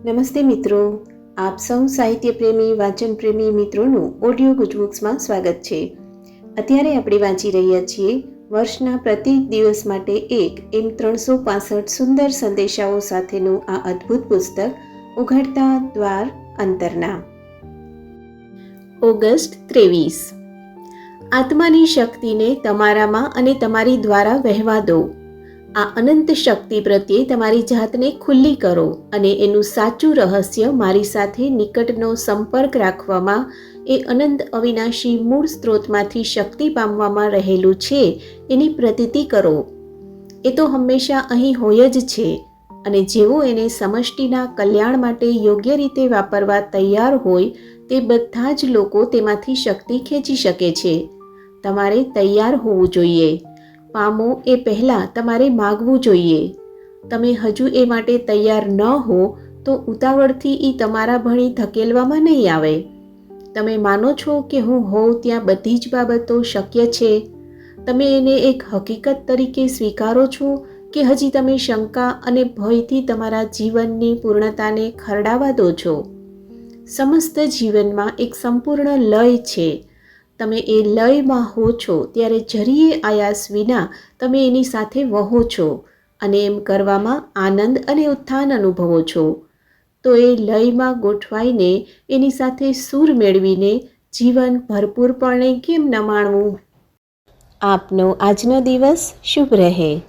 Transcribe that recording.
નમસ્તે મિત્રો, આપ સૌ સાહિત્ય પ્રેમી વાંચન પ્રેમી મિત્રોનું ઓડિયો ગુજબુક્સમાં સ્વાગત છે. અત્યારે આપણે વાંચી રહ્યા છીએ વર્ષના પ્રત્યેક દિવસ માટે એક એમ 365 સુંદર સંદેશાઓ સાથેનું આ અદ્ભુત પુસ્તક ઉઘડતા દ્વાર અંતરના. ઓગસ્ટ 23. આત્માની શક્તિને તમારામાં અને તમારી દ્વારા વહેવા દો. આ અનંત શક્તિ પ્રત્યે તમારી જાતને ખુલ્લી કરો અને એનું સાચું રહસ્ય મારી સાથે નિકટનો સંપર્ક રાખવામાં, એ અનંત અવિનાશી મૂળ સ્ત્રોતમાંથી શક્તિ પામવામાં રહેલું છે એની પ્રતીતિ કરો. એ તો હંમેશા અહીં હોય જ છે અને જેવો એને સમષ્ટિના કલ્યાણ માટે યોગ્ય રીતે વાપરવા તૈયાર હોય તે બધા જ લોકો તેમાંથી શક્તિ ખેંચી શકે છે. તમારે તૈયાર હોવું જોઈએ. પામો એ પહેલાં તમારે માગવું જોઈએ. તમે હજુ એ માટે તૈયાર ન હો તો ઉતાવળથી એ તમારા ભણી ધકેલવામાં નહીં આવે. તમે માનો છો કે હું હોઉં ત્યાં બધી જ બાબતો શક્ય છે? તમે એને એક હકીકત તરીકે સ્વીકારો છો કે હજી તમે શંકા અને ભયથી તમારા જીવનની પૂર્ણતાને ખરડાવા દો છો? સમસ્ત જીવનમાં એક સંપૂર્ણ લય છે. તમે એ લયમાં હો છો ત્યારે જરીએ આયાસ વિના તમે એની સાથે વહો છો અને એમ કરવામાં આનંદ અને ઉત્થાન અનુભવો છો. તો એ લયમાં ગોઠવાઈને એની સાથે સૂર મેળવીને જીવન ભરપૂરપણે કેમ ન માણવું? આપનો આજનો દિવસ શુભ રહે.